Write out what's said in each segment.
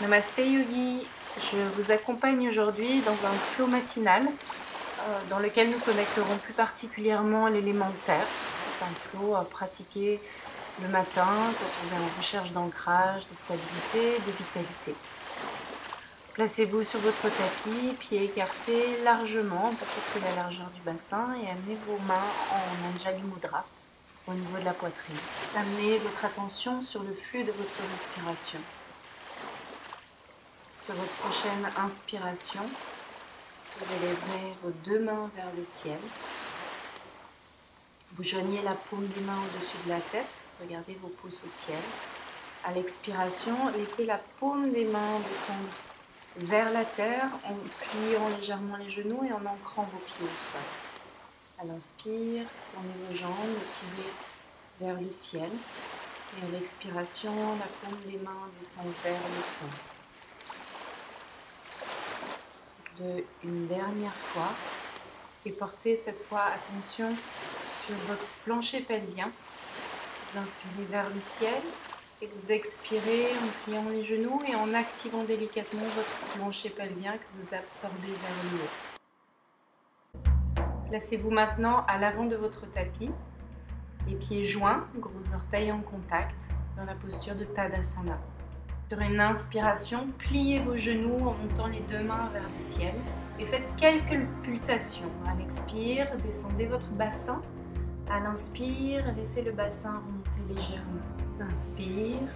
Namasté Yogi, je vous accompagne aujourd'hui dans un flow matinal dans lequel nous connecterons plus particulièrement l'élément terre. C'est un flow à pratiquer le matin quand on est en recherche d'ancrage, de stabilité, de vitalité. Placez-vous sur votre tapis, pieds écartés largement, pas plus que la largeur du bassin, et amenez vos mains en Anjali Mudra au niveau de la poitrine. Amenez votre attention sur le flux de votre respiration. Sur votre prochaine inspiration, vous élèverez vos deux mains vers le ciel. Vous joignez la paume des mains au-dessus de la tête. Regardez vos pouces au ciel. À l'expiration, laissez la paume des mains descendre vers la terre en pliant légèrement les genoux et en ancrant vos pieds au sol. À l'inspire, tendez vos jambes, étirez vers le ciel. Et à l'expiration, la paume des mains descend vers le sol. Une dernière fois, et portez cette fois attention sur votre plancher pelvien. Vous inspirez vers le ciel et vous expirez en pliant les genoux et en activant délicatement votre plancher pelvien que vous absorbez vers le haut. Placez-vous maintenant à l'avant de votre tapis, les pieds joints, gros orteils en contact, dans la posture de Tadasana. Sur une inspiration, pliez vos genoux en montant les deux mains vers le ciel et faites quelques pulsations. À l'expire, descendez votre bassin. À l'inspire, laissez le bassin remonter légèrement. Inspire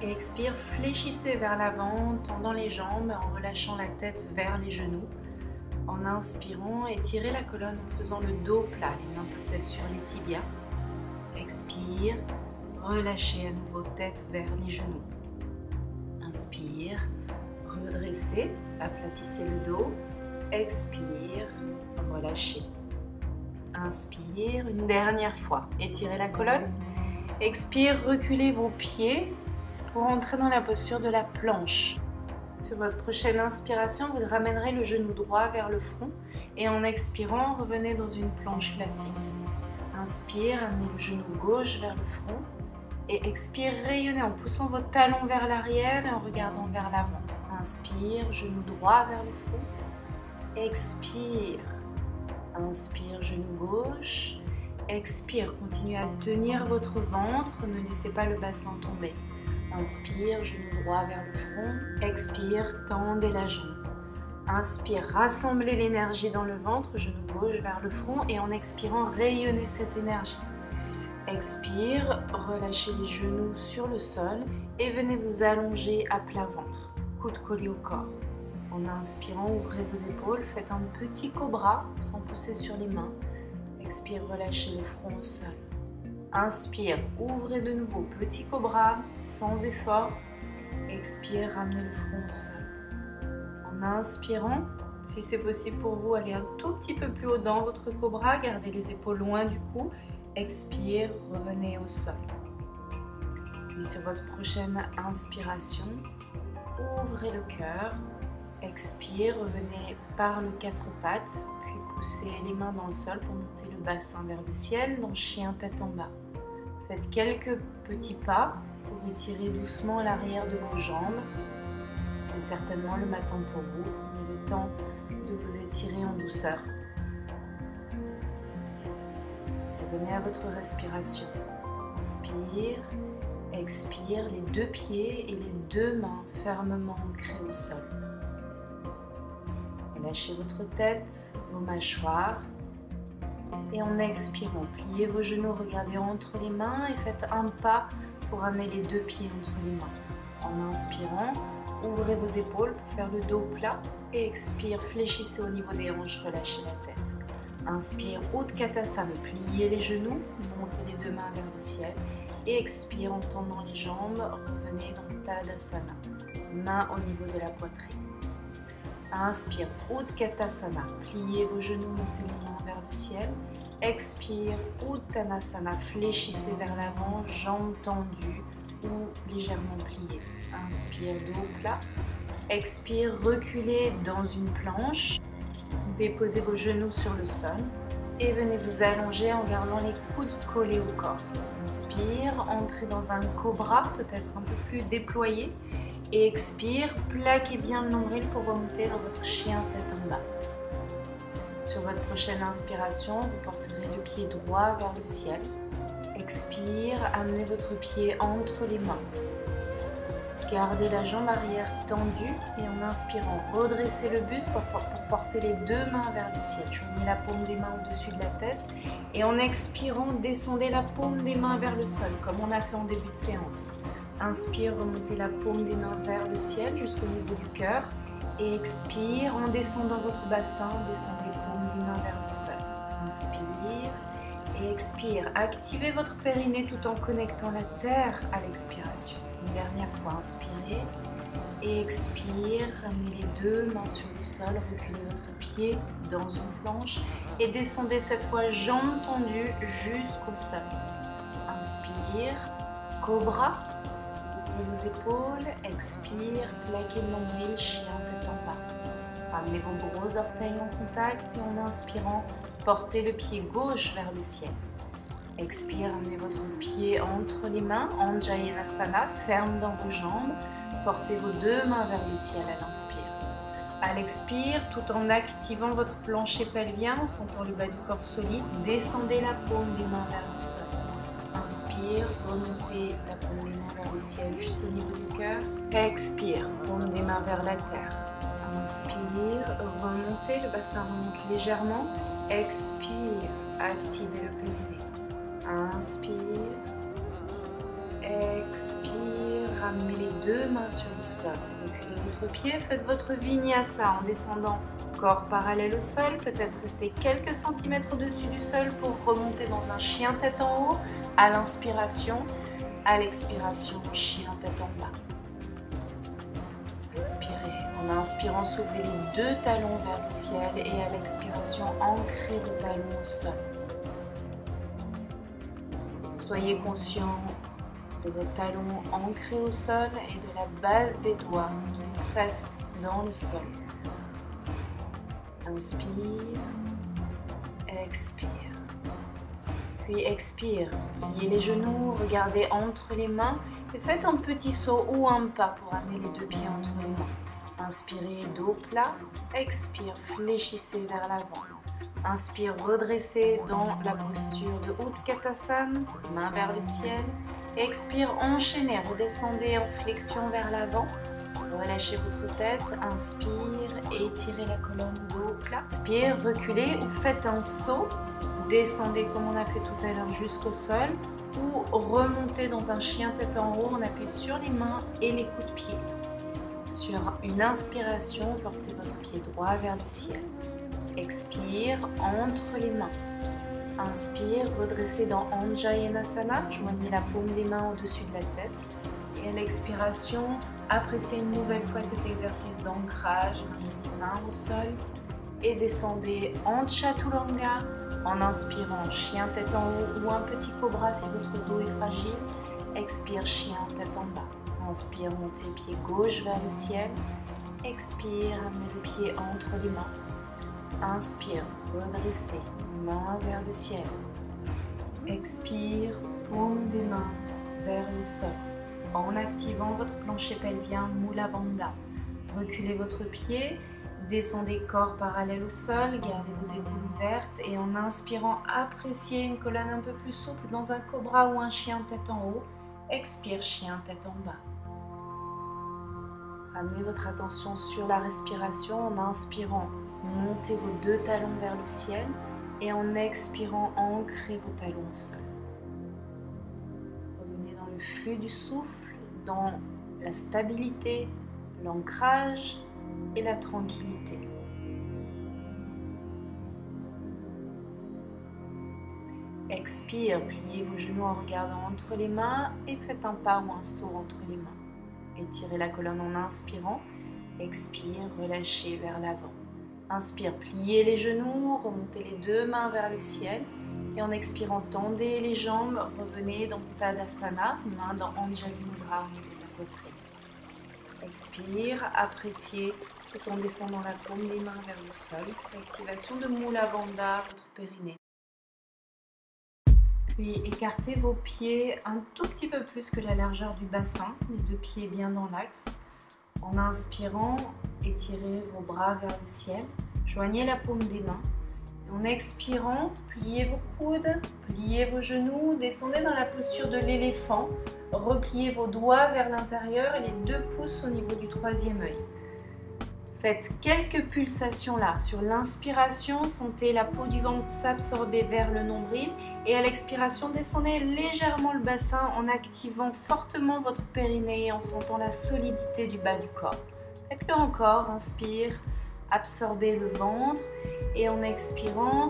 et expire, fléchissez vers l'avant, tendant les jambes en relâchant la tête vers les genoux. En inspirant, étirez la colonne en faisant le dos plat. Les mains peuvent être sur les tibias. Expire, relâchez à nouveau tête vers les genoux. Inspire, redressez, aplatissez le dos. Expire, relâchez. Inspire, une dernière fois. Étirez la colonne. Expire, reculez vos pieds pour entrer dans la posture de la planche. Sur votre prochaine inspiration, vous ramènerez le genou droit vers le front et en expirant, revenez dans une planche classique. Inspire, amenez le genou gauche vers le front. Et expire, rayonnez en poussant vos talons vers l'arrière et en regardant vers l'avant. Inspire, genou droit vers le front. Expire. Inspire, genou gauche. Expire, continuez à tenir votre ventre, ne laissez pas le bassin tomber. Inspire, genou droit vers le front. Expire, tendez la jambe. Inspire, rassemblez l'énergie dans le ventre, genou gauche vers le front et en expirant, rayonnez cette énergie. Expire, relâchez les genoux sur le sol et venez vous allonger à plat ventre, coude collé au corps. En inspirant, ouvrez vos épaules, faites un petit cobra sans pousser sur les mains. Expire, relâchez le front au sol. Inspire, ouvrez de nouveau, petit cobra sans effort. Expire, ramenez le front au sol. En inspirant, si c'est possible pour vous, allez un tout petit peu plus haut dans votre cobra, gardez les épaules loin du cou. Expire, revenez au sol. Puis sur votre prochaine inspiration, ouvrez le cœur. Expire, revenez par le quatre pattes, puis poussez les mains dans le sol pour monter le bassin vers le ciel dans chien tête en bas. Faites quelques petits pas pour étirer doucement l'arrière de vos jambes. C'est certainement le matin pour vous. Prenez le temps de vous étirer en douceur. Revenez à votre respiration. Inspire, expire, les deux pieds et les deux mains fermement ancrées au sol. Lâchez votre tête, vos mâchoires. Et en expirant, pliez vos genoux, regardez entre les mains et faites un pas pour amener les deux pieds entre les mains. En inspirant, ouvrez vos épaules pour faire le dos plat et expire, fléchissez au niveau des hanches, relâchez la tête. Inspire, Utkatasana, pliez les genoux, montez les deux mains vers le ciel et expire en tendant les jambes, revenez dans Tadasana, main au niveau de la poitrine. Inspire, Utkatasana, pliez vos genoux, montez les mains vers le ciel. Expire, Uttanasana, fléchissez vers l'avant, jambes tendues ou légèrement pliées. Inspire, dos plat. Expire, reculez dans une planche. Déposez vos genoux sur le sol et venez vous allonger en gardant les coudes collés au corps. Inspire, entrez dans un cobra, peut-être un peu plus déployé Et expire, plaquez bien le nombril pour remonter dans votre chien tête en bas. Sur votre prochaine inspiration, vous porterez le pied droit vers le ciel. Expire, amenez votre pied entre les mains. Gardez la jambe arrière tendue et en inspirant, redressez le buste pour porter les deux mains vers le ciel. Joignez la paume des mains au-dessus de la tête et en expirant, descendez la paume des mains vers le sol, comme on a fait en début de séance. Inspire, remontez la paume des mains vers le ciel jusqu'au niveau du cœur et expire, en descendant votre bassin, descendez les paumes des mains vers le sol. Inspire et expire. Activez votre périnée tout en connectant la terre à l'expiration. Une dernière fois, inspirez et expire. Ramenez les deux mains sur le sol, reculez votre pied dans une planche et descendez cette fois jambes tendues jusqu'au sol. Inspire, cobra, ouvrez vos épaules, expire, plaquez le nombril, chien tête en bas. Ramenez vos gros orteils en contact et en inspirant, portez le pied gauche vers le ciel. Expire, amenez votre pied entre les mains, Anjayanasana, ferme dans vos jambes. Portez vos deux mains vers le ciel à l'inspire. À l'expire, tout en activant votre plancher pelvien, en sentant le bas du corps solide, descendez la paume des mains vers le sol. Inspire, remontez la paume des mains vers le ciel jusqu'au niveau du cœur. Expire, paume des mains vers la terre. Inspire, remontez, le bassin remonte légèrement. Expire, activez le périnée. Inspire, expire, ramenez les deux mains sur le sol. Reculez votre pied, faites votre vinyasa en descendant corps parallèle au sol. Peut-être rester quelques centimètres au-dessus du sol pour remonter dans un chien tête en haut à l'inspiration. À l'expiration, chien tête en bas. Respirez. En inspirant, soulevez les deux talons vers le ciel et à l'expiration, ancrez vos talons au sol. Soyez conscient de vos talons ancrés au sol et de la base des doigts qui pressent dans le sol. Inspire, expire. Puis expire. Pliez les genoux, regardez entre les mains et faites un petit saut ou un pas pour amener les deux pieds entre les mains. Inspirez, dos plat. Expire, fléchissez vers l'avant. Inspire, redressez dans la posture de Utkatasana, main vers le ciel. Expire, enchaînez, redescendez en flexion vers l'avant. Relâchez votre tête, inspire, étirez la colonne dos plat. Inspire, reculez ou faites un saut. Descendez comme on a fait tout à l'heure jusqu'au sol ou remontez dans un chien tête en haut. On appuie sur les mains et les coups de pied. Sur une inspiration, portez votre pied droit vers le ciel. Expire, entre les mains. Inspire, redressez dans Anjayanasana, joignez la paume des mains au-dessus de la tête. Et à l'expiration, appréciez une nouvelle fois cet exercice d'ancrage, les mains au sol. Et descendez en Chaturanga, en inspirant chien tête en haut ou un petit cobra si votre dos est fragile. Expire, chien tête en bas. Inspire, montez pied gauche vers le ciel. Expire, amenez le pied entre les mains. Inspire, redressez, main vers le ciel. Expire, paume des mains vers le sol. En activant votre plancher pelvien Mula Bandha. Reculez votre pied, descendez corps parallèle au sol, gardez vos épaules ouvertes et en inspirant, appréciez une colonne un peu plus souple dans un cobra ou un chien tête en haut. Expire, chien tête en bas. Amenez votre attention sur la respiration en inspirant. Montez vos deux talons vers le ciel et en expirant, ancrez vos talons au sol. Revenez dans le flux du souffle, dans la stabilité, l'ancrage et la tranquillité. Expire, pliez vos genoux en regardant entre les mains et faites un pas ou un saut entre les mains. Étirez la colonne en inspirant. Expire, relâchez vers l'avant. Inspire, pliez les genoux, remontez les deux mains vers le ciel. Et en expirant, tendez les jambes, revenez dans Tadasana, main dans Anjali Mudra au niveau de la poitrine. Expire, appréciez tout en descendant la paume des mains vers le sol. L'activation de Mula Bandha, votre périnée. Puis écartez vos pieds un tout petit peu plus que la largeur du bassin, les deux pieds bien dans l'axe. En inspirant, étirez vos bras vers le ciel, joignez la paume des mains. En expirant, pliez vos coudes, pliez vos genoux, descendez dans la posture de l'éléphant, repliez vos doigts vers l'intérieur et les 2 pouces au niveau du 3e œil. Faites quelques pulsations là. Sur l'inspiration, sentez la peau du ventre s'absorber vers le nombril et à l'expiration, descendez légèrement le bassin en activant fortement votre périnée et en sentant la solidité du bas du corps. Faites-le encore, inspire, absorbez le ventre et en expirant,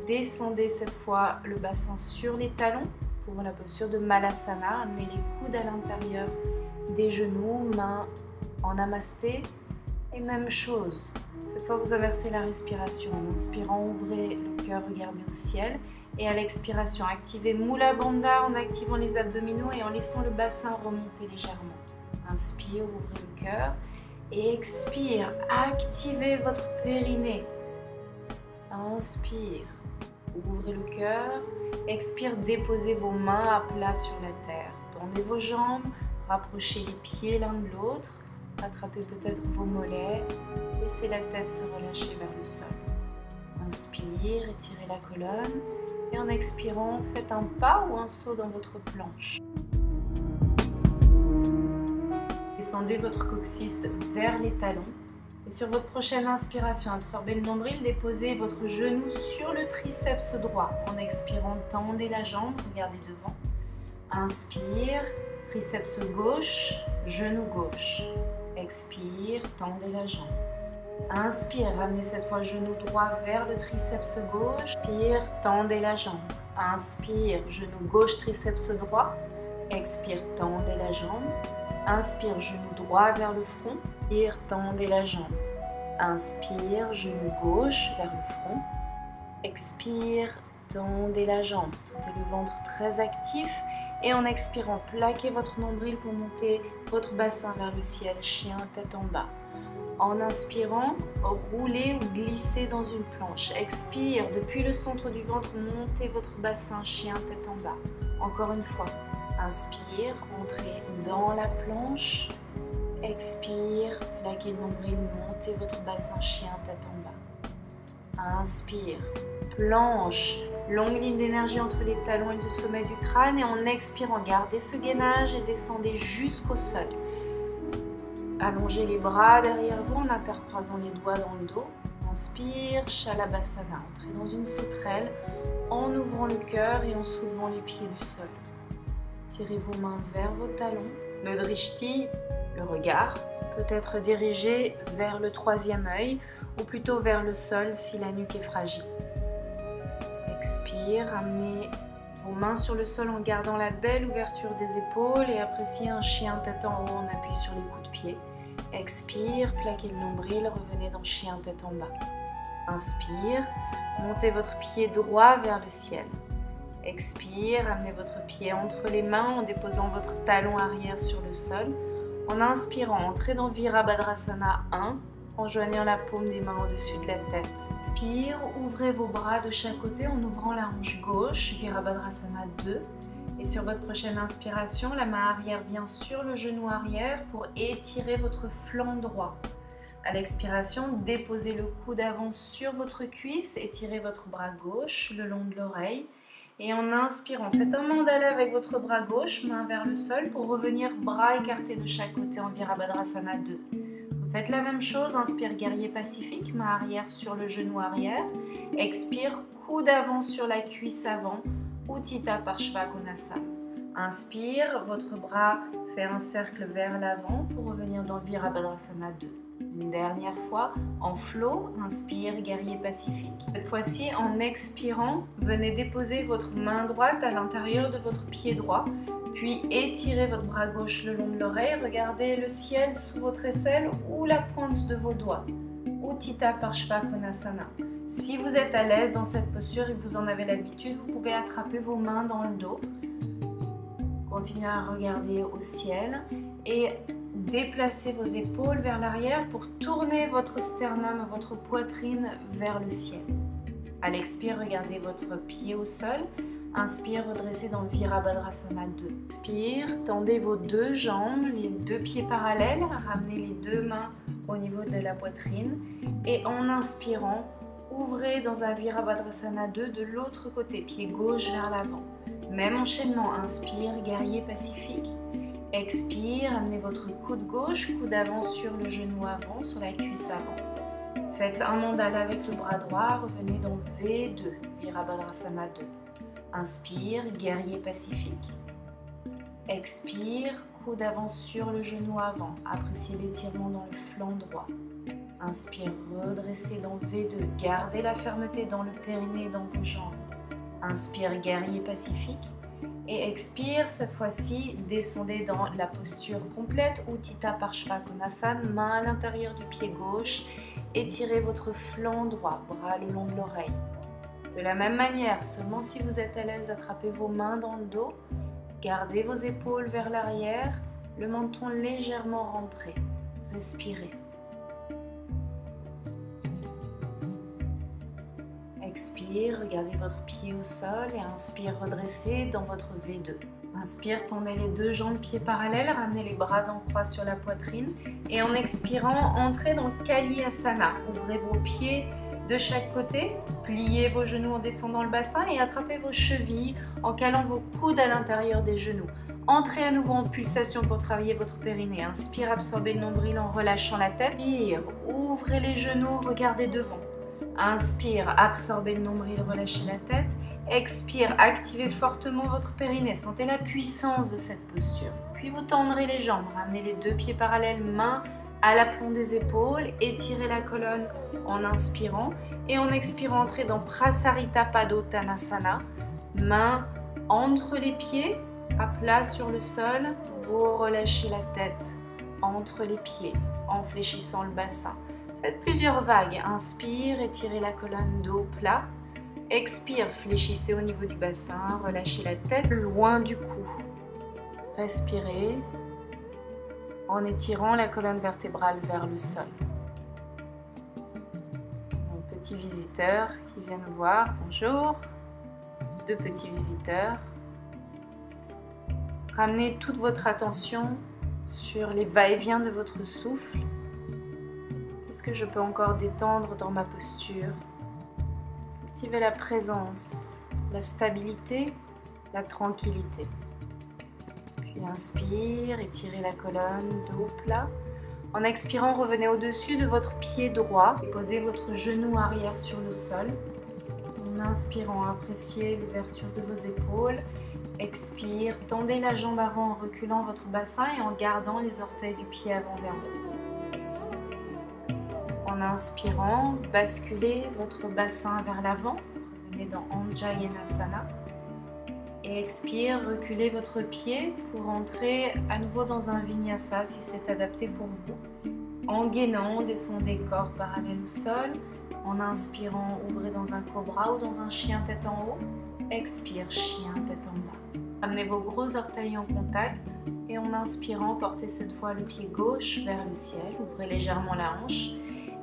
descendez cette fois le bassin sur les talons pour la posture de Malasana. Amenez les coudes à l'intérieur des genoux, mains en namasté. Et même chose, cette fois vous inversez la respiration. En inspirant, ouvrez le cœur, regardez au ciel. Et à l'expiration, activez Mula Bandha en activant les abdominaux et en laissant le bassin remonter légèrement. Inspire, ouvrez le cœur. Et expire, activez votre périnée. Inspire, ouvrez le cœur. Expire, déposez vos mains à plat sur la terre. Tendez vos jambes, rapprochez les pieds l'un de l'autre. Attrapez peut-être vos mollets, laissez la tête se relâcher vers le sol. Inspire, étirez la colonne et en expirant, faites un pas ou un saut dans votre planche. Descendez votre coccyx vers les talons et sur votre prochaine inspiration, absorbez le nombril, déposez votre genou sur le triceps droit. En expirant, tendez la jambe, regardez devant. Inspire, triceps gauche, genou gauche. Expire, tendez la jambe. Inspire, ramenez cette fois genou droit vers le triceps gauche. Expire, tendez la jambe. Inspire, genou gauche, triceps droit. Expire, tendez la jambe. Inspire, genou droit vers le front. Expire, tendez la jambe. Inspire, genou gauche vers le front. Expire, tendez la jambe. Sentez le ventre très actif. Et en expirant, plaquez votre nombril pour monter votre bassin vers le ciel, chien tête en bas. En inspirant, roulez ou glissez dans une planche. Expire, depuis le centre du ventre, montez votre bassin, chien tête en bas. Encore une fois, inspire, entrez dans la planche. Expire, plaquez le nombril, montez votre bassin, chien tête en bas. Inspire, planche. Longue ligne d'énergie entre les talons et le sommet du crâne et en expirant, gardez ce gainage et descendez jusqu'au sol. Allongez les bras derrière vous en intercroisant les doigts dans le dos. Inspire, Shalabhasana. Entrez dans une sauterelle en ouvrant le cœur et en soulevant les pieds du sol. Tirez vos mains vers vos talons. Le drishti, le regard, peut être dirigé vers le 3e œil ou plutôt vers le sol si la nuque est fragile. Expire, ramenez vos mains sur le sol en gardant la belle ouverture des épaules et appréciez un chien tête en haut, on appuie sur les coups de pied. Expire, plaquez le nombril, revenez dans chien tête en bas. Inspire, montez votre pied droit vers le ciel. Expire, ramenez votre pied entre les mains en déposant votre talon arrière sur le sol. En inspirant, entrez dans Virabhadrasana 1. En joignant la paume des mains au-dessus de la tête. Inspire, ouvrez vos bras de chaque côté en ouvrant la hanche gauche, Virabhadrasana 2. Et sur votre prochaine inspiration, la main arrière vient sur le genou arrière pour étirer votre flanc droit. À l'expiration, déposez le coude avant sur votre cuisse, étirez votre bras gauche le long de l'oreille. Et en inspirant, faites un mandala avec votre bras gauche, main vers le sol pour revenir bras écartés de chaque côté en Virabhadrasana 2. Faites la même chose, inspire guerrier pacifique, main arrière sur le genou arrière. Expire, coude avant sur la cuisse avant, Uttita Parshvakonasana. Inspire, votre bras fait un cercle vers l'avant pour revenir dans Virabhadrasana 2. Une dernière fois, en flow, inspire guerrier pacifique. Cette fois-ci, en expirant, venez déposer votre main droite à l'intérieur de votre pied droit. Puis étirez votre bras gauche le long de l'oreille, regardez le ciel sous votre aisselle ou la pointe de vos doigts. Uttita Parshvakonasana. Si vous êtes à l'aise dans cette posture et que vous en avez l'habitude, vous pouvez attraper vos mains dans le dos. Continuez à regarder au ciel et déplacez vos épaules vers l'arrière pour tourner votre sternum, votre poitrine vers le ciel. À l'expire, regardez votre pied au sol. Inspire, redressez dans le Virabhadrasana 2. Expire, tendez vos deux jambes, les deux pieds parallèles, ramenez les deux mains au niveau de la poitrine et en inspirant, ouvrez dans un Virabhadrasana 2 de l'autre côté, pied gauche vers l'avant. Même enchaînement, inspire, guerrier pacifique. Expire, amenez votre coude gauche, coude avant sur le genou avant, sur la cuisse avant. Faites un mandala avec le bras droit, revenez dans V2, Virabhadrasana 2. Inspire, guerrier pacifique. Expire, coude avant sur le genou avant. Appréciez l'étirement dans le flanc droit. Inspire, redressez dans V2. Gardez la fermeté dans le périnée et dans vos jambes. Inspire, guerrier pacifique. Et expire, cette fois-ci, descendez dans la posture complète, Utthita Parshva-Konasana, main à l'intérieur du pied gauche. Étirez votre flanc droit, bras le long de l'oreille. De la même manière, seulement si vous êtes à l'aise, attrapez vos mains dans le dos, gardez vos épaules vers l'arrière, le menton légèrement rentré. Respirez. Expire, regardez votre pied au sol et inspire, redressez dans votre V2. Inspire, tendez les deux jambes, pieds parallèles, ramenez les bras en croix sur la poitrine et en expirant, entrez dans Kalyasana. Ouvrez vos pieds de chaque côté, pliez vos genoux en descendant le bassin et attrapez vos chevilles en calant vos coudes à l'intérieur des genoux. Entrez à nouveau en pulsation pour travailler votre périnée. Inspire, absorbez le nombril en relâchant la tête. Inspire, ouvrez les genoux, regardez devant. Inspire, absorbez le nombril, relâchez la tête. Expire, activez fortement votre périnée. Sentez la puissance de cette posture. Puis vous tendrez les jambes, ramenez les deux pieds parallèles, mains à l'aplomb des épaules, étirez la colonne en inspirant et en expirant, entrez dans Prasarita Padottanasana, mains entre les pieds, à plat sur le sol, vous relâchez la tête entre les pieds en fléchissant le bassin. Faites plusieurs vagues, inspire, étirez la colonne dos plat, expire, fléchissez au niveau du bassin, relâchez la tête loin du cou, respirez en étirant la colonne vertébrale vers le sol. Un petit visiteur qui vient nous voir, bonjour. Deux petits visiteurs. Ramenez toute votre attention sur les va-et-vient de votre souffle. Qu'est-ce que je peux encore détendre dans ma posture? Cultivez la présence, la stabilité, la tranquillité. Puis inspire, étirez la colonne, dos plat. En expirant, revenez au-dessus de votre pied droit et posez votre genou arrière sur le sol. En inspirant, appréciez l'ouverture de vos épaules. Expire, tendez la jambe avant en reculant votre bassin et en gardant les orteils du pied avant vers le haut. En inspirant, basculez votre bassin vers l'avant. Revenez dans Anjayanasana. Et expire, reculez votre pied pour entrer à nouveau dans un Vinyasa si c'est adapté pour vous. En gainant, descendez corps parallèle au sol. En inspirant, ouvrez dans un cobra ou dans un chien tête en haut. Expire, chien tête en bas. Amenez vos gros orteils en contact et en inspirant, portez cette fois le pied gauche vers le ciel. Ouvrez légèrement la hanche.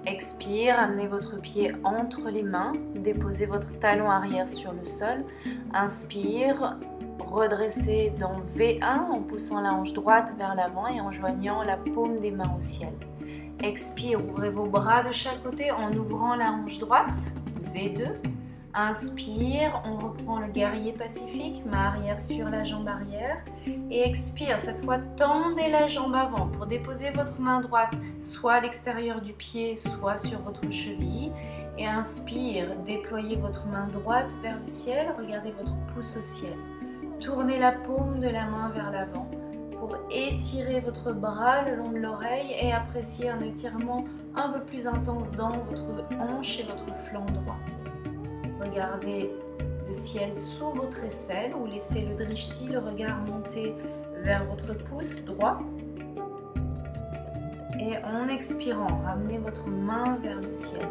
Expire, amenez votre pied entre les mains, déposez votre talon arrière sur le sol. Inspire, redressez dans V1 en poussant la hanche droite vers l'avant et en joignant la paume des mains au ciel. Expire, ouvrez vos bras de chaque côté en ouvrant la hanche droite, V2. Inspire, on reprend le guerrier pacifique, main arrière sur la jambe arrière. Et expire, cette fois tendez la jambe avant pour déposer votre main droite soit à l'extérieur du pied, soit sur votre cheville. Et inspire, déployez votre main droite vers le ciel, regardez votre pouce au ciel. Tournez la paume de la main vers l'avant pour étirer votre bras le long de l'oreille et apprécier un étirement un peu plus intense dans votre hanche et votre flanc droit. Regardez le ciel sous votre aisselle ou laissez le drishti, le regard monter vers votre pouce droit. Et en expirant, ramenez votre main vers le ciel.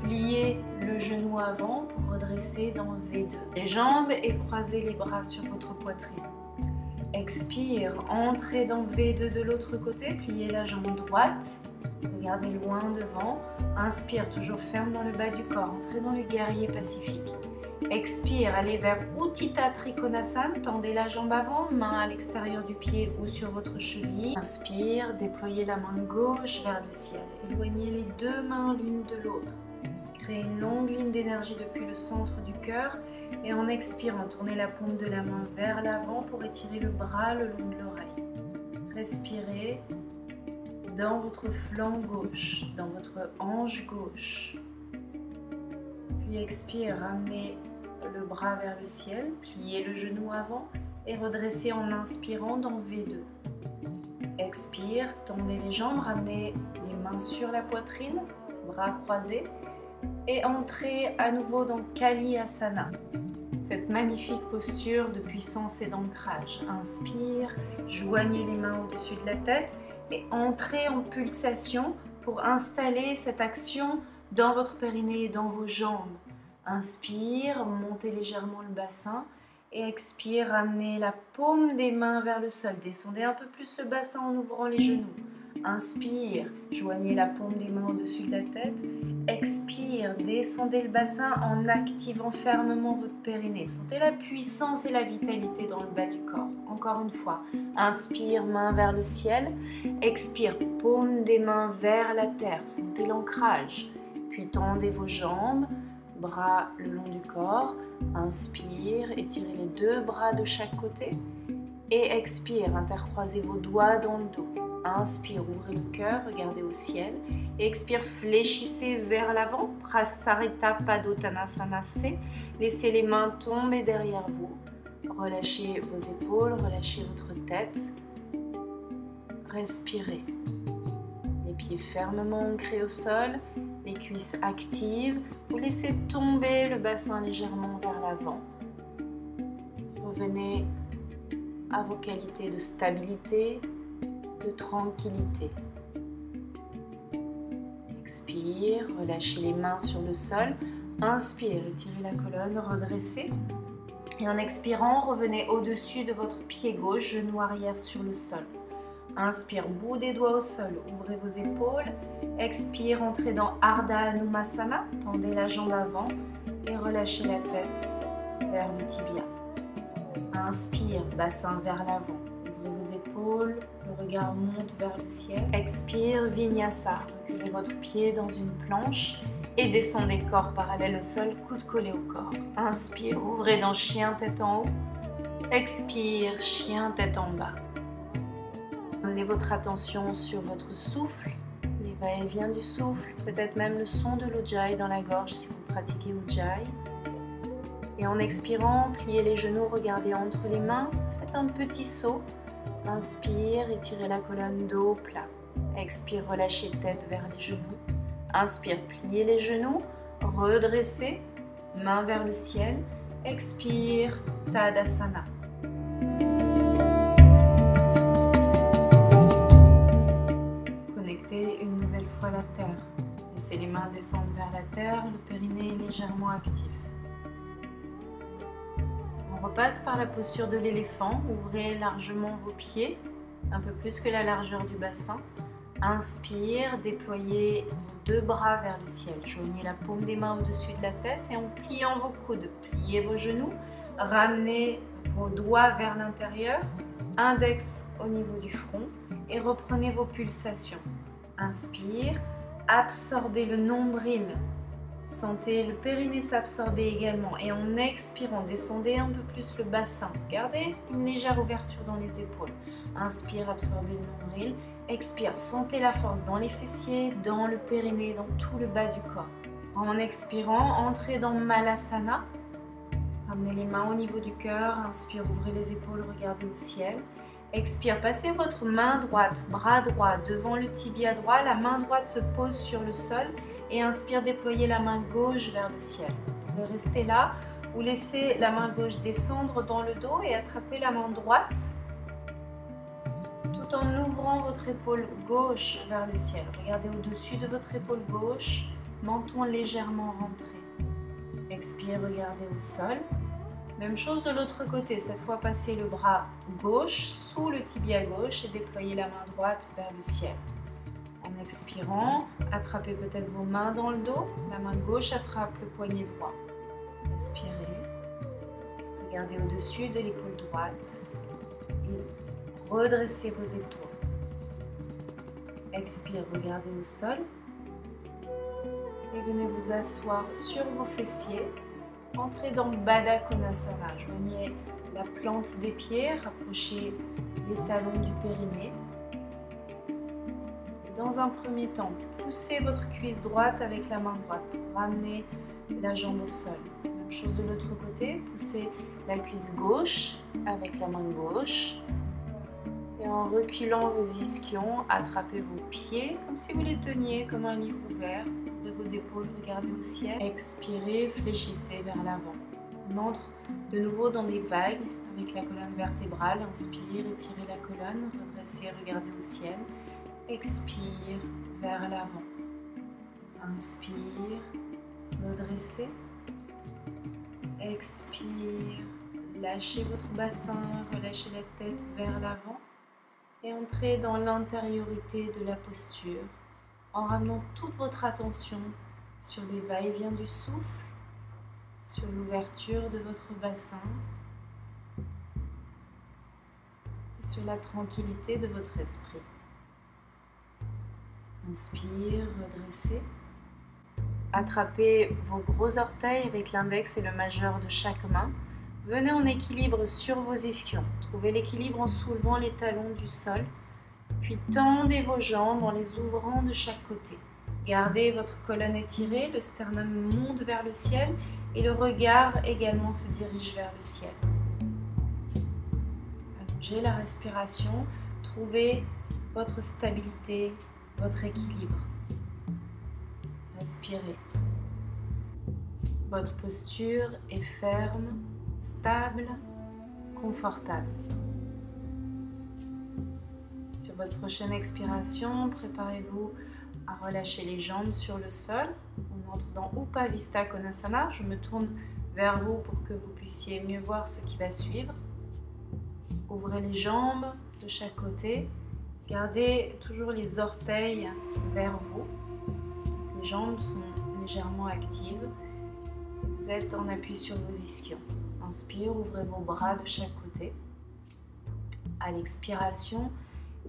Pliez le genou avant pour redresser dans V2. Les jambes et croisez les bras sur votre poitrine. Expire, entrez dans V2 de l'autre côté, pliez la jambe droite. Regardez loin devant. Inspire, toujours ferme dans le bas du corps. Entrez dans le guerrier pacifique. Expire, allez vers Utthita Trikonasana, tendez la jambe avant, main à l'extérieur du pied ou sur votre cheville. Inspire, déployez la main gauche vers le ciel, éloignez les deux mains l'une de l'autre. Créez une longue ligne d'énergie depuis le centre du cœur et en expirant, tournez la paume de la main vers l'avant pour étirer le bras le long de l'oreille. Respirez dans votre flanc gauche, dans votre hanche gauche. Puis expire, ramenez le bras vers le ciel, pliez le genou avant et redressez en inspirant dans V2. Expire, tendez les jambes, ramenez les mains sur la poitrine, bras croisés et entrez à nouveau dans Kali Asana. Cette magnifique posture de puissance et d'ancrage. Inspire, joignez les mains au-dessus de la tête et entrez en pulsation pour installer cette action dans votre périnée et dans vos jambes. Inspire, montez légèrement le bassin et expire, ramenez la paume des mains vers le sol. Descendez un peu plus le bassin en ouvrant les genoux. Inspire, joignez la paume des mains au-dessus de la tête. Expire, descendez le bassin en activant fermement votre périnée. Sentez la puissance et la vitalité dans le bas du corps. Encore une fois, inspire, main vers le ciel. Expire, paume des mains vers la terre. Sentez l'ancrage. Puis tendez vos jambes, bras le long du corps. Inspire, étirez les deux bras de chaque côté. Et expire, intercroisez vos doigts dans le dos. Inspire, ouvrez le cœur, regardez au ciel. Expire, fléchissez vers l'avant. Prasarita Padottanasana C. Laissez les mains tomber derrière vous. Relâchez vos épaules, relâchez votre tête. Respirez. Les pieds fermement ancrés au sol, les cuisses actives. Vous laissez tomber le bassin légèrement vers l'avant. Revenez à vos qualités de stabilité, de tranquillité. Expire, relâchez les mains sur le sol. Inspire, étirez la colonne, redressez. Et en expirant, revenez au-dessus de votre pied gauche, genou arrière sur le sol. Inspire, bout des doigts au sol, ouvrez vos épaules. Expire, entrez dans Ardha Hanumasana, tendez la jambe avant et relâchez la tête vers le tibia. Inspire, bassin vers l'avant. Ouvrez vos épaules, le regard monte vers le ciel. Expire, Vinyasa. Reculez votre pied dans une planche et descendez corps parallèle au sol, coude collé au corps. Inspire, ouvrez dans chien tête en haut. Expire, chien tête en bas. Amenez votre attention sur votre souffle, les va-et-vient du souffle, peut-être même le son de l'Ujjayi dans la gorge si vous pratiquez Ujjayi. Et en expirant, pliez les genoux, regardez entre les mains, faites un petit saut. Inspire, étirez la colonne dos plat. Expire, relâchez tête vers les genoux. Inspire, pliez les genoux, redressez, main vers le ciel. Expire, Tadasana. Connectez une nouvelle fois la terre. Laissez les mains descendre vers la terre, le périnée est légèrement actif. On repasse par la posture de l'éléphant. Ouvrez largement vos pieds, un peu plus que la largeur du bassin. Inspire, déployez vos deux bras vers le ciel. Joignez la paume des mains au-dessus de la tête et en pliant vos coudes, pliez vos genoux. Ramenez vos doigts vers l'intérieur, index au niveau du front et reprenez vos pulsations. Inspire, absorbez le nombril. Sentez le périnée s'absorber également et en expirant, descendez un peu plus le bassin. Gardez une légère ouverture dans les épaules. Inspire, absorbez le nombril. Expire, sentez la force dans les fessiers, dans le périnée, dans tout le bas du corps. En expirant, entrez dans Malasana. Ramenez les mains au niveau du cœur. Inspire, ouvrez les épaules, regardez au ciel. Expire, passez votre main droite, bras droit devant le tibia droit. La main droite se pose sur le sol. Et inspire, déployez la main gauche vers le ciel. Vous pouvez rester là ou laisser la main gauche descendre dans le dos et attraper la main droite tout en ouvrant votre épaule gauche vers le ciel. Regardez au-dessus de votre épaule gauche, menton légèrement rentré. Expire, regardez au sol. Même chose de l'autre côté, cette fois passez le bras gauche sous le tibia gauche et déployez la main droite vers le ciel. En expirant, attrapez peut-être vos mains dans le dos. La main gauche attrape le poignet droit. Inspirez. Regardez au-dessus de l'épaule droite et redressez vos épaules. Expire, regardez au sol et venez vous asseoir sur vos fessiers. Entrez dans Baddha Konasana. Joignez la plante des pieds, rapprochez les talons du périnée. Dans un premier temps, poussez votre cuisse droite avec la main droite pour ramener la jambe au sol. Même chose de l'autre côté, poussez la cuisse gauche avec la main gauche. Et en reculant vos ischions, attrapez vos pieds comme si vous les teniez comme un livre ouvert. Ouvrez vos épaules, regardez au ciel. Expirez, fléchissez vers l'avant. On entre de nouveau dans des vagues avec la colonne vertébrale. Inspire, étirez la colonne, redressez, regardez au ciel. Expire vers l'avant. Inspire, redressez. Expire, lâchez votre bassin, relâchez la tête vers l'avant. Et entrez dans l'intériorité de la posture en ramenant toute votre attention sur les va-et-vient du souffle, sur l'ouverture de votre bassin et sur la tranquillité de votre esprit. Inspire, redressez. Attrapez vos gros orteils avec l'index et le majeur de chaque main. Venez en équilibre sur vos ischions. Trouvez l'équilibre en soulevant les talons du sol. Puis tendez vos jambes en les ouvrant de chaque côté. Gardez votre colonne étirée, le sternum monte vers le ciel et le regard également se dirige vers le ciel. Allongez la respiration. Trouvez votre stabilité, votre équilibre. Respirez. Votre posture est ferme, stable, confortable. Sur votre prochaine expiration, préparez-vous à relâcher les jambes sur le sol. On entre dans Upavistha Konasana. Je me tourne vers vous pour que vous puissiez mieux voir ce qui va suivre. Ouvrez les jambes de chaque côté. Gardez toujours les orteils vers vous. Les jambes sont légèrement actives. Vous êtes en appui sur vos ischions. Inspire, ouvrez vos bras de chaque côté. À l'expiration,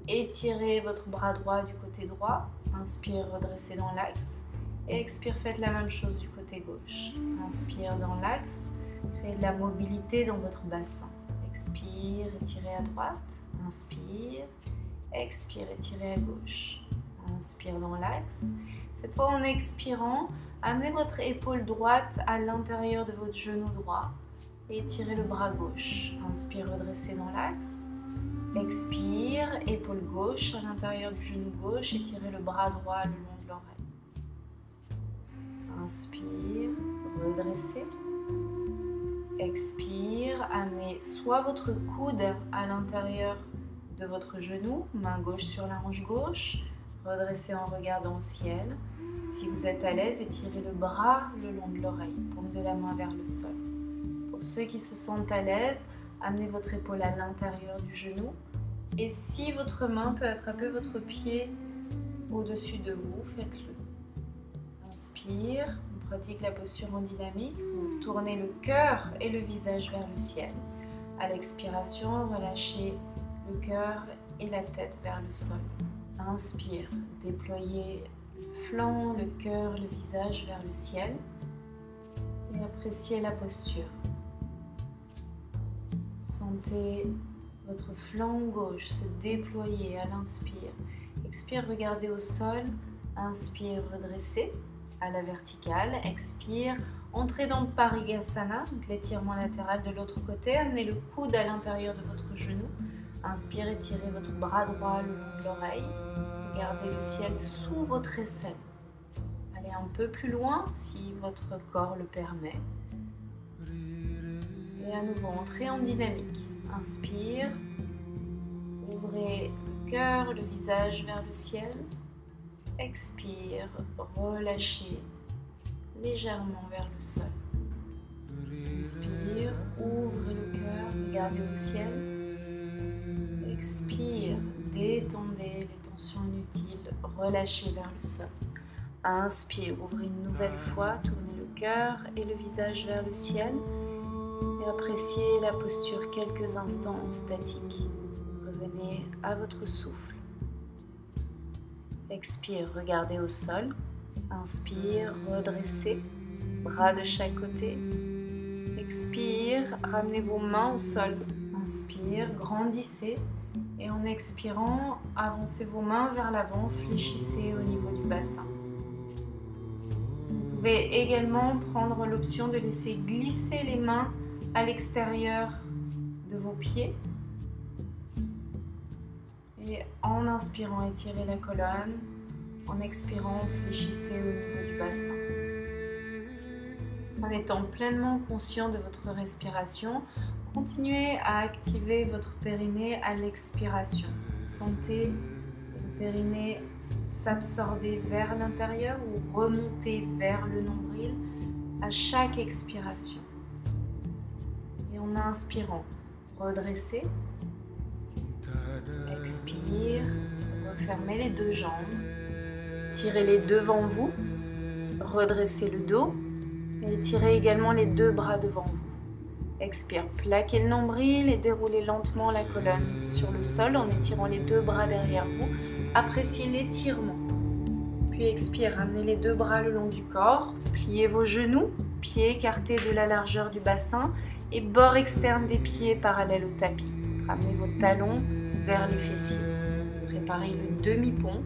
étirez votre bras droit du côté droit. Inspire, redressez dans l'axe. Et expire, faites la même chose du côté gauche. Inspire dans l'axe, créez de la mobilité dans votre bassin. Expire, étirez à droite. Inspire, expire, étirez à gauche. Inspire dans l'axe. Cette fois, en expirant, amenez votre épaule droite à l'intérieur de votre genou droit et étirez le bras gauche. Inspire, redressez dans l'axe. Expire, épaule gauche à l'intérieur du genou gauche, étirez le bras droit le long de l'oreille. Inspire, redressez. Expire, amenez soit votre coude à l'intérieur de votre genou, main gauche sur la hanche gauche, redressez en regardant au ciel. Si vous êtes à l'aise, étirez le bras le long de l'oreille, paume de la main vers le sol. Pour ceux qui se sentent à l'aise, amenez votre épaule à l'intérieur du genou. Et si votre main peut attraper votre pied au-dessus de vous, faites-le. Inspire, on pratique la posture en dynamique. Vous tournez le cœur et le visage vers le ciel. À l'expiration, relâchez le cœur et la tête vers le sol. Inspire, déployez le flanc, le cœur, le visage vers le ciel et appréciez la posture. Sentez votre flanc gauche se déployer à l'inspire. Expire, regardez au sol. Inspire, redressez à la verticale. Expire, entrez dans Parigasana, donc l'étirement latéral de l'autre côté. Amenez le coude à l'intérieur de votre genou. Inspire, étirez votre bras droit le long de l'oreille. Regardez le ciel sous votre aisselle. Allez un peu plus loin si votre corps le permet. Et à nouveau, entrez en dynamique. Inspire. Ouvrez le cœur, le visage vers le ciel. Expire. Relâchez légèrement vers le sol. Inspire. Ouvrez le cœur. Regardez au ciel. Expire. Détendez les tensions inutiles. Relâchez vers le sol. Inspire. Ouvrez une nouvelle fois. Tournez le cœur et le visage vers le ciel et appréciez la posture quelques instants en statique. Revenez à votre souffle. Expire, regardez au sol. Inspire, redressez, bras de chaque côté. Expire, ramenez vos mains au sol. Inspire, grandissez. Et en expirant, avancez vos mains vers l'avant, fléchissez au niveau du bassin. Vous pouvez également prendre l'option de laisser glisser les mains à l'extérieur de vos pieds. Et en inspirant, étirez la colonne. En expirant, fléchissez au niveau du bassin. En étant pleinement conscient de votre respiration, continuez à activer votre périnée à l'expiration. Sentez le périnée s'absorber vers l'intérieur ou remonter vers le nombril à chaque expiration. Et en inspirant, redressez. Expire, refermez les deux jambes. Tirez-les devant vous. Redressez le dos. Et tirez également les deux bras devant vous. Expire, plaquez le nombril et déroulez lentement la colonne sur le sol en étirant les deux bras derrière vous. Appréciez l'étirement. Puis expire, ramenez les deux bras le long du corps. Pliez vos genoux, pieds écartés de la largeur du bassin et bord externe des pieds parallèle au tapis. Ramenez vos talons vers les fessiers. Préparez le demi-pont.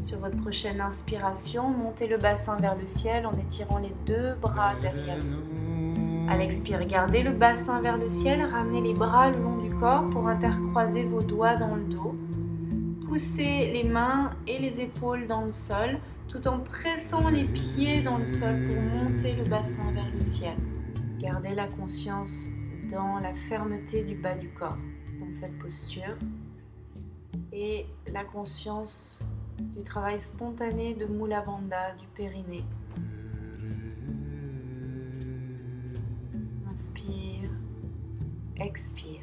Sur votre prochaine inspiration, montez le bassin vers le ciel en étirant les deux bras derrière vous. À l'expire, gardez le bassin vers le ciel, ramenez les bras le long du corps pour intercroiser vos doigts dans le dos. Poussez les mains et les épaules dans le sol, tout en pressant les pieds dans le sol pour monter le bassin vers le ciel. Gardez la conscience dans la fermeté du bas du corps, dans cette posture, et la conscience du travail spontané de Mula Bandha, du périnée. Inspire, expire.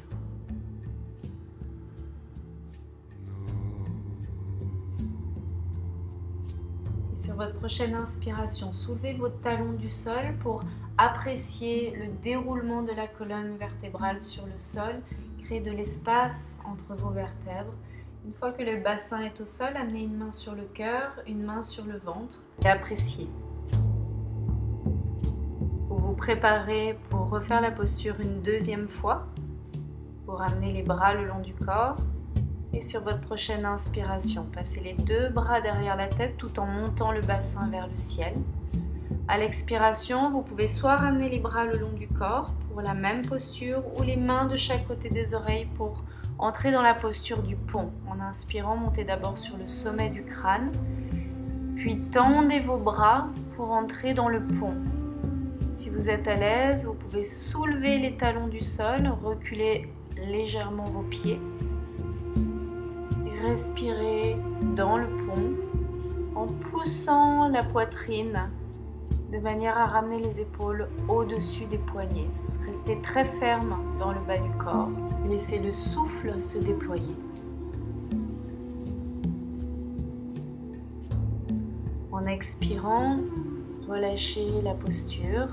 Et sur votre prochaine inspiration, soulevez vos talons du sol pour apprécier le déroulement de la colonne vertébrale sur le sol, créer de l'espace entre vos vertèbres. Une fois que le bassin est au sol, amenez une main sur le cœur, une main sur le ventre et appréciez. Vous vous préparez pour refaire la posture une deuxième fois, pour amener les bras le long du corps. Et sur votre prochaine inspiration, passez les deux bras derrière la tête tout en montant le bassin vers le ciel. À l'expiration, vous pouvez soit ramener les bras le long du corps pour la même posture ou les mains de chaque côté des oreilles pour entrez dans la posture du pont. En inspirant, montez d'abord sur le sommet du crâne, puis tendez vos bras pour entrer dans le pont. Si vous êtes à l'aise, vous pouvez soulever les talons du sol, reculer légèrement vos pieds et respirer dans le pont en poussant la poitrine de manière à ramener les épaules au-dessus des poignets. Restez très ferme dans le bas du corps. Laissez le souffle se déployer. En expirant, relâchez la posture.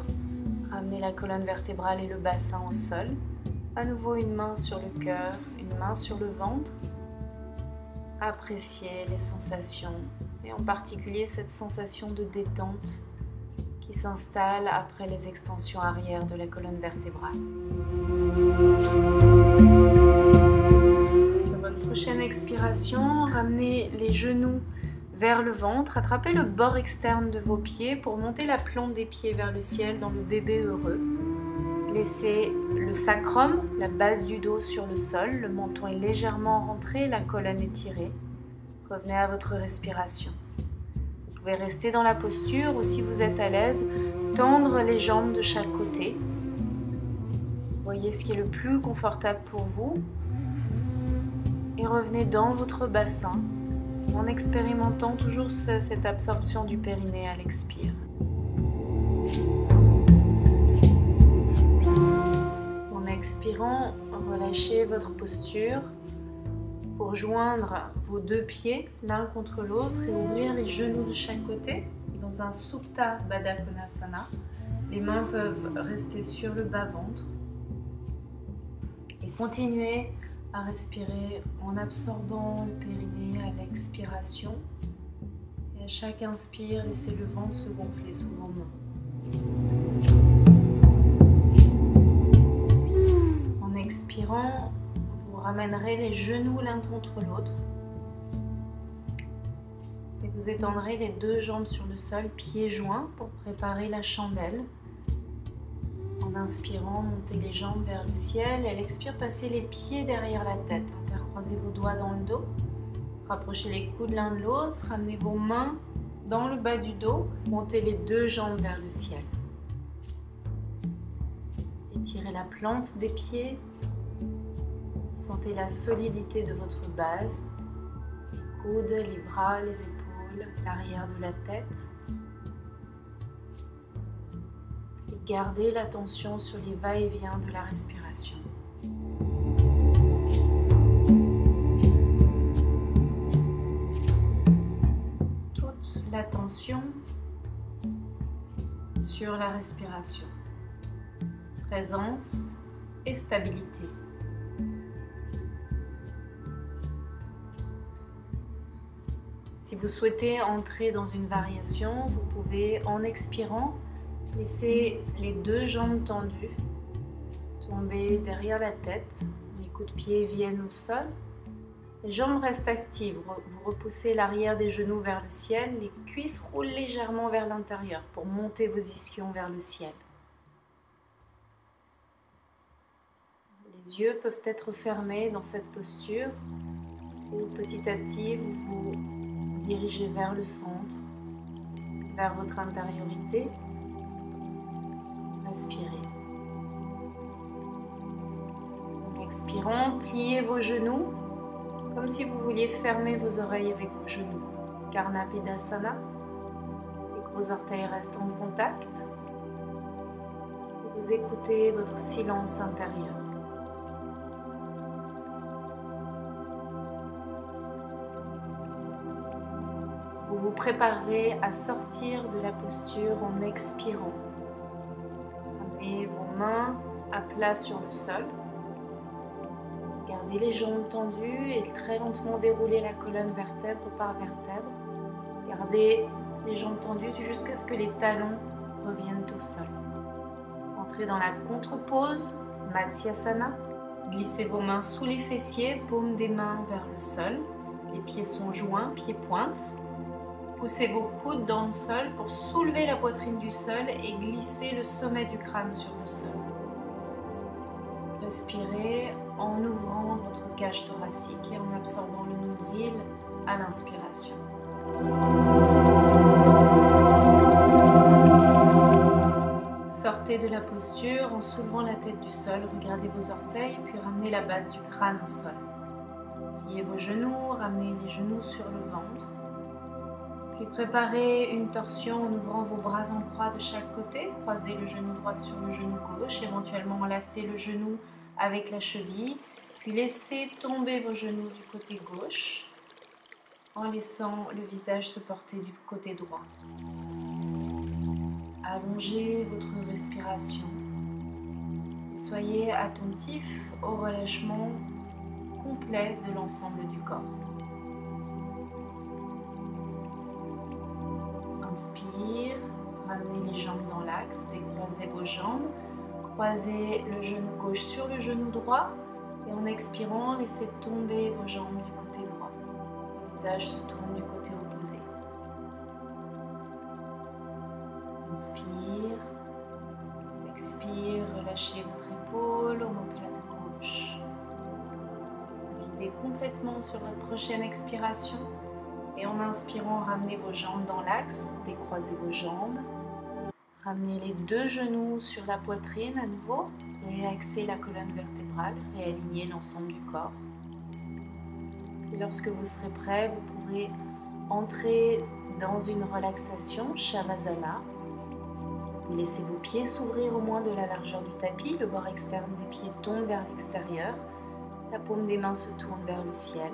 Ramenez la colonne vertébrale et le bassin au sol. À nouveau, une main sur le cœur, une main sur le ventre. Appréciez les sensations, et en particulier cette sensation de détente qui s'installe après les extensions arrière de la colonne vertébrale. Sur votre prochaine expiration, ramenez les genoux vers le ventre, attrapez le bord externe de vos pieds pour monter la plante des pieds vers le ciel dans le bébé heureux. Laissez le sacrum, la base du dos sur le sol, le menton est légèrement rentré, la colonne étirée. Revenez à votre respiration. Vous pouvez rester dans la posture ou si vous êtes à l'aise, tendre les jambes de chaque côté. Voyez ce qui est le plus confortable pour vous et revenez dans votre bassin en expérimentant toujours cette absorption du périnée à l'expire. En expirant, relâchez votre posture pour joindre vos deux pieds l'un contre l'autre et ouvrir les genoux de chaque côté dans un Supta Baddha Konasana. Les mains peuvent rester sur le bas-ventre. Et continuez à respirer en absorbant le périnée à l'expiration. Et à chaque inspire, laissez le ventre se gonfler sous vos mains. En expirant, vous ramènerez les genoux l'un contre l'autre. Et vous étendrez les deux jambes sur le sol, pieds joints, pour préparer la chandelle. En inspirant, montez les jambes vers le ciel. Et à l'expire, passez les pieds derrière la tête. Intercroisez vos doigts dans le dos. Rapprochez les coudes l'un de l'autre. Ramenez vos mains dans le bas du dos. Montez les deux jambes vers le ciel. Étirez la plante des pieds. Sentez la solidité de votre base. Les coudes, les bras, les épaules, l'arrière de la tête. Gardez l'attention sur les va-et-vient de la respiration. Toute l'attention sur la respiration. Présence et stabilité. Si vous souhaitez entrer dans une variation, vous pouvez, en expirant, laissez les deux jambes tendues, tomber derrière la tête, les coups de pied viennent au sol, les jambes restent actives, vous repoussez l'arrière des genoux vers le ciel, les cuisses roulent légèrement vers l'intérieur pour monter vos ischions vers le ciel. Les yeux peuvent être fermés dans cette posture ou petit à petit vous vous dirigez vers le centre, vers votre intériorité. Respirez. En expirant, pliez vos genoux comme si vous vouliez fermer vos oreilles avec vos genoux. Karnapidasana. Les gros orteils restent en contact. Et vous écoutez votre silence intérieur. Vous vous préparez à sortir de la posture en expirant. Ramenez vos mains à plat sur le sol. Gardez les jambes tendues et très lentement déroulez la colonne vertèbre par vertèbre. Gardez les jambes tendues jusqu'à ce que les talons reviennent au sol. Entrez dans la contre-pose, Matsyasana. Glissez vos mains sous les fessiers, paumes des mains vers le sol. Les pieds sont joints, pieds-pointes. Poussez vos coudes dans le sol pour soulever la poitrine du sol et glisser le sommet du crâne sur le sol. Respirez en ouvrant votre cage thoracique et en absorbant le nombril à l'inspiration. Sortez de la posture en soulevant la tête du sol, regardez vos orteils puis ramenez la base du crâne au sol. Pliez vos genoux, ramenez les genoux sur le ventre. Puis préparez une torsion en ouvrant vos bras en croix de chaque côté. Croisez le genou droit sur le genou gauche, éventuellement enlacez le genou avec la cheville. Puis laissez tomber vos genoux du côté gauche en laissant le visage se porter du côté droit. Allongez votre respiration. Et soyez attentif au relâchement complet de l'ensemble du corps. Inspire, ramenez les jambes dans l'axe, décroisez vos jambes, croisez le genou gauche sur le genou droit et en expirant, laissez tomber vos jambes du côté droit. Le visage se tourne du côté opposé. Inspire, expire, relâchez votre épaule, omoplate gauche. Videz complètement sur votre prochaine expiration. Et en inspirant, ramenez vos jambes dans l'axe, décroisez vos jambes. Ramenez les deux genoux sur la poitrine à nouveau. Réaxez la colonne vertébrale, réalignez l'ensemble du corps. Et lorsque vous serez prêt, vous pourrez entrer dans une relaxation, Shavasana. Vous laissez vos pieds s'ouvrir au moins de la largeur du tapis. Le bord externe des pieds tombe vers l'extérieur. La paume des mains se tourne vers le ciel.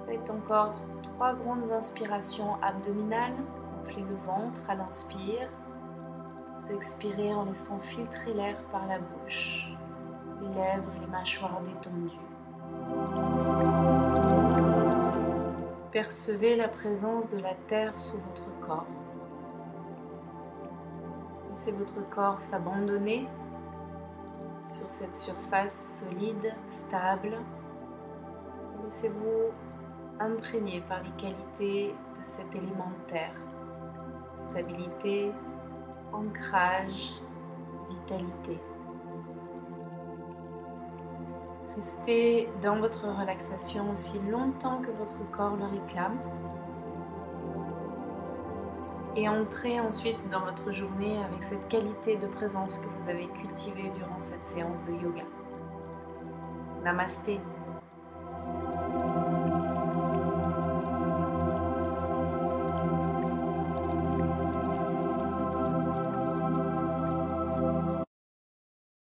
Faites encore 3 grandes inspirations abdominales. Gonflez le ventre à l'inspire. Vous expirez en laissant filtrer l'air par la bouche, les lèvres et les mâchoires détendues. Percevez la présence de la terre sous votre corps. Laissez votre corps s'abandonner sur cette surface solide, stable. Laissez-vous imprégner par les qualités de cet élément terre. Stabilité, ancrage, vitalité. Restez dans votre relaxation aussi longtemps que votre corps le réclame. Et entrez ensuite dans votre journée avec cette qualité de présence que vous avez cultivée durant cette séance de yoga. Namasté.